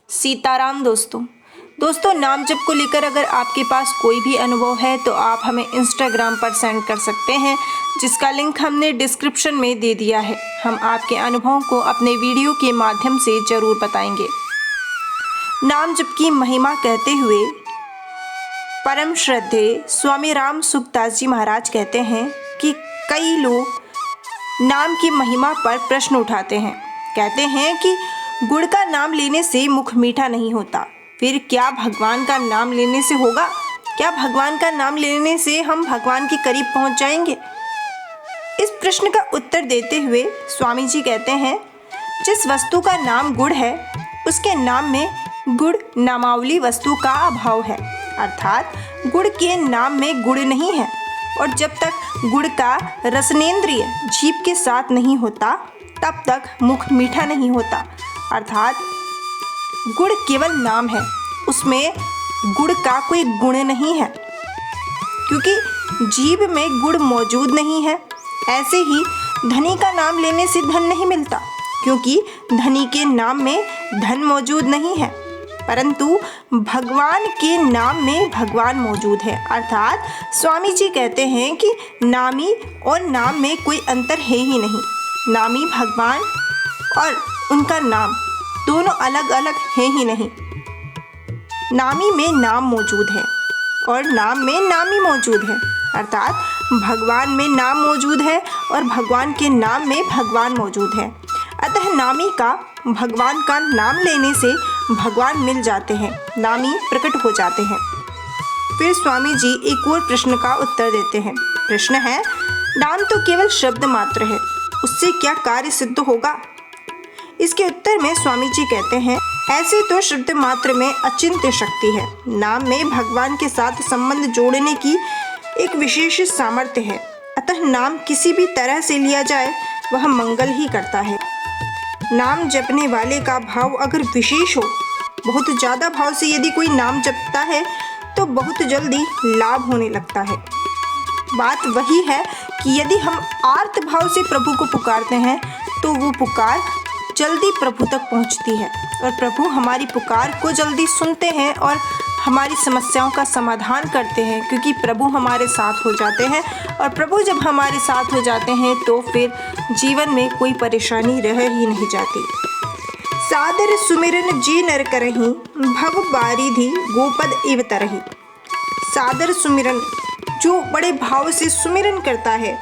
सीताराम दोस्तों नाम जप को लेकर अगर आपके पास कोई भी अनुभव है तो आप हमें इंस्टाग्राम पर सेंड कर सकते हैं, जिसका लिंक हमने डिस्क्रिप्शन में दे दिया है। हम आपके अनुभवों को अपने वीडियो के माध्यम से ज़रूर बताएंगे। नाम जप की महिमा कहते हुए परम श्रद्धेय स्वामी राम सुखदास जी महाराज कहते हैं कि कई लोग नाम की महिमा पर प्रश्न उठाते हैं। कहते हैं कि गुड़ का नाम लेने से मुख मीठा नहीं होता, फिर क्या भगवान का नाम लेने से होगा? क्या भगवान का नाम लेने से हम भगवान के करीब पहुंच जाएंगे? इस प्रश्न का उत्तर देते हुए स्वामी जी कहते हैं, जिस वस्तु का नाम गुड़ है उसके नाम में गुड़ नामावली वस्तु का अभाव है, अर्थात गुड़ के नाम में गुड़ नहीं है। और जब तक गुड़ का रसनेंद्रिय जीभ के साथ नहीं होता तब तक मुख मीठा नहीं होता, अर्थात गुड़ केवल नाम है, उसमें गुड़ का कोई गुण नहीं है, क्योंकि जीभ में गुड़ मौजूद नहीं है। ऐसे ही धनी का नाम लेने से धन नहीं मिलता, क्योंकि धनी के नाम में धन मौजूद नहीं है, परंतु भगवान के नाम में भगवान मौजूद है। अर्थात स्वामी जी कहते हैं कि नामी और नाम में कोई अंतर है ही नहीं। नामी भगवान और उनका नाम दोनों अलग अलग है ही नहीं। नामी में नाम मौजूद है और नाम में नामी मौजूद है, अर्थात भगवान में नाम मौजूद है और भगवान के नाम में भगवान मौजूद है। अतः नामी का भगवान का नाम लेने से भगवान मिल जाते हैं, नामी प्रकट हो जाते हैं। फिर स्वामी जी एक और प्रश्न का उत्तर देते हैं। प्रश्न है, नाम तो केवल शब्द मात्र है, उससे क्या कार्य सिद्ध होगा? इसके उत्तर में स्वामी जी कहते हैं, ऐसे तो शब्द मात्र में अचिंत्य शक्ति है। नाम में भगवान के साथ संबंध जोड़ने की एक विशेष सामर्थ्य है। अतः नाम किसी भी तरह से लिया जाए वह मंगल ही करता है। नाम जपने वाले का भाव अगर विशेष हो, बहुत ज़्यादा भाव से यदि कोई नाम जपता है तो बहुत जल्दी लाभ होने लगता है। बात वही है कि यदि हम आर्त भाव से प्रभु को पुकारते हैं तो वो पुकार जल्दी प्रभु तक पहुंचती है और प्रभु हमारी पुकार को जल्दी सुनते हैं और हमारी समस्याओं का समाधान करते हैं, क्योंकि प्रभु हमारे साथ हो जाते हैं। और प्रभु जब हमारे साथ हो जाते हैं तो फिर जीवन में कोई परेशानी रह ही नहीं जाती। सादर सुमिरन जी नर करहीं, भव बारिधि गोपद इव तरही। सादर सुमिरन, जो बड़े भाव से सुमिरन करता है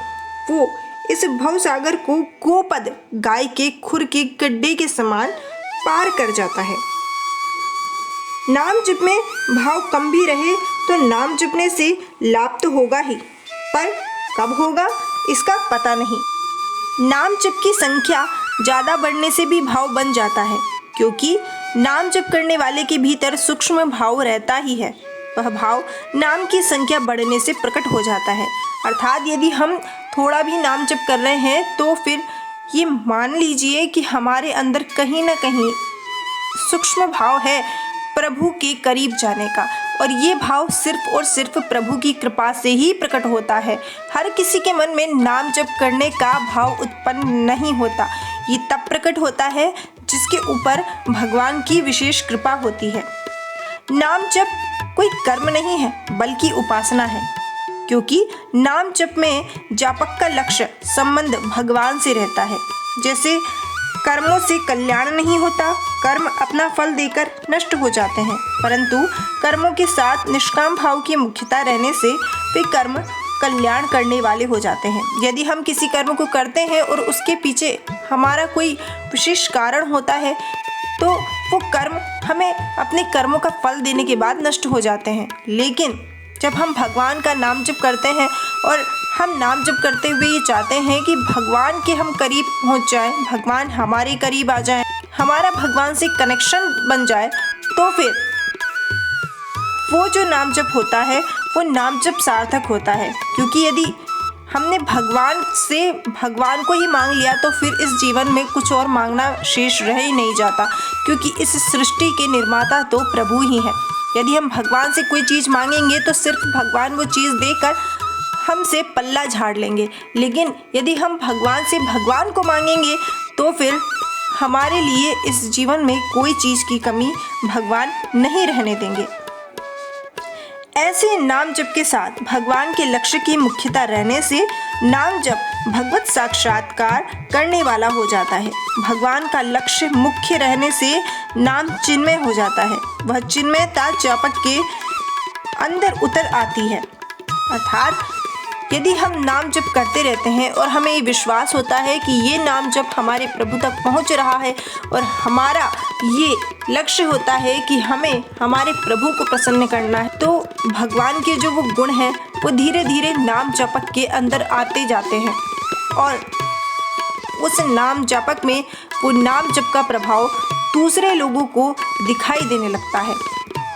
वो इस भव सागर को गोपद, गाय के खुर के गड्ढे के समान पार कर जाता है। नाम जप में भाव कम भी रहे तो नाम जपने से लाभ तो होगा ही, पर कब होगा इसका पता नहीं। नाम जप की संख्या ज़्यादा बढ़ने से भी भाव बन जाता है, क्योंकि नाम जप करने वाले के भीतर सूक्ष्म भाव रहता ही है। वह भाव नाम की संख्या बढ़ने से प्रकट हो जाता है। अर्थात यदि हम थोड़ा भी नाम जप कर रहे हैं तो फिर ये मान लीजिए कि हमारे अंदर कहीं ना कहीं सूक्ष्म भाव है प्रभु के करीब जाने का, और ये भाव सिर्फ और सिर्फ प्रभु की कृपा से ही प्रकट होता है। हर किसी के मन में नाम जप करने का भाव उत्पन्न नहीं होता। ये तब प्रकट होता है जिसके ऊपर भगवान की विशेष कृपा होती है। नाम जप कोई कर्म नहीं है बल्कि उपासना है, क्योंकि नाम जप में जापक का लक्ष्य संबंध भगवान से रहता है। जैसे कर्मों से कल्याण नहीं होता, कर्म अपना फल देकर नष्ट हो जाते हैं, परंतु कर्मों के साथ निष्काम भाव की मुख्यता रहने से वे कर्म कल्याण करने वाले हो जाते हैं। यदि हम किसी कर्म को करते हैं और उसके पीछे हमारा कोई विशेष कारण होता है तो वो कर्म हमें अपने कर्मों का फल देने के बाद नष्ट हो जाते हैं। लेकिन जब हम भगवान का नाम जप करते हैं और हम नाम जप करते हुए ये चाहते हैं कि भगवान के हम करीब पहुंच जाएं, भगवान हमारे करीब आ जाएं, हमारा भगवान से कनेक्शन बन जाए, तो फिर वो जो नाम जप होता है वो नाम जप सार्थक होता है। क्योंकि यदि हमने भगवान से भगवान को ही मांग लिया तो फिर इस जीवन में कुछ और मांगना शेष रह ही नहीं जाता, क्योंकि इस सृष्टि के निर्माता तो प्रभु ही हैं। यदि हम भगवान से कोई चीज़ मांगेंगे तो सिर्फ भगवान वो चीज़ देकर हमसे पल्ला झाड़ लेंगे, लेकिन यदि हम भगवान से भगवान को मांगेंगे तो फिर हमारे लिए इस जीवन में कोई चीज़ की कमी भगवान नहीं रहने देंगे। ऐसे नाम जप के साथ भगवान के लक्ष्य की मुख्यता रहने से नाम जप भगवत साक्षात्कार करने वाला हो जाता है। भगवान का लक्ष्य मुख्य रहने से नाम चिन्मय हो जाता है। वह चिन्मयता जापक के अंदर उतर आती है। अर्थात यदि हम नाम जप करते रहते हैं और हमें ये विश्वास होता है कि ये नाम जप हमारे प्रभु तक पहुंच रहा है और हमारा ये लक्ष्य होता है कि हमें हमारे प्रभु को प्रसन्न करना है, तो भगवान के जो वो गुण हैं वो धीरे धीरे नाम जपक के अंदर आते जाते हैं और उस नाम जपक में वो नाम जप का प्रभाव दूसरे लोगों को दिखाई देने लगता है।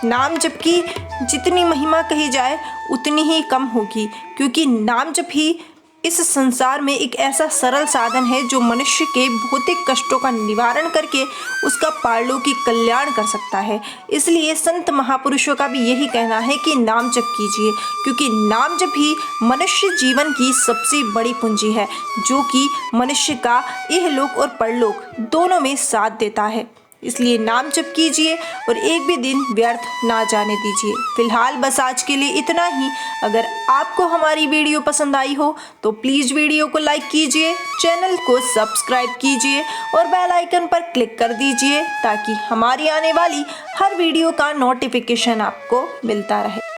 नाम जप की जितनी महिमा कही जाए उतनी ही कम होगी, क्योंकि नाम जप ही इस संसार में एक ऐसा सरल साधन है जो मनुष्य के भौतिक कष्टों का निवारण करके उसका पारलौकिक कल्याण कर सकता है। इसलिए संत महापुरुषों का भी यही कहना है कि नाम जप कीजिए, क्योंकि नाम जप ही मनुष्य जीवन की सबसे बड़ी पूंजी है, जो कि मनुष्य का इहलोक और परलोक दोनों में साथ देता है। इसलिए नाम जप कीजिए और एक भी दिन व्यर्थ ना जाने दीजिए। फिलहाल बस आज के लिए इतना ही। अगर आपको हमारी वीडियो पसंद आई हो तो प्लीज़ वीडियो को लाइक कीजिए, चैनल को सब्सक्राइब कीजिए और बेल आइकन पर क्लिक कर दीजिए ताकि हमारी आने वाली हर वीडियो का नोटिफिकेशन आपको मिलता रहे।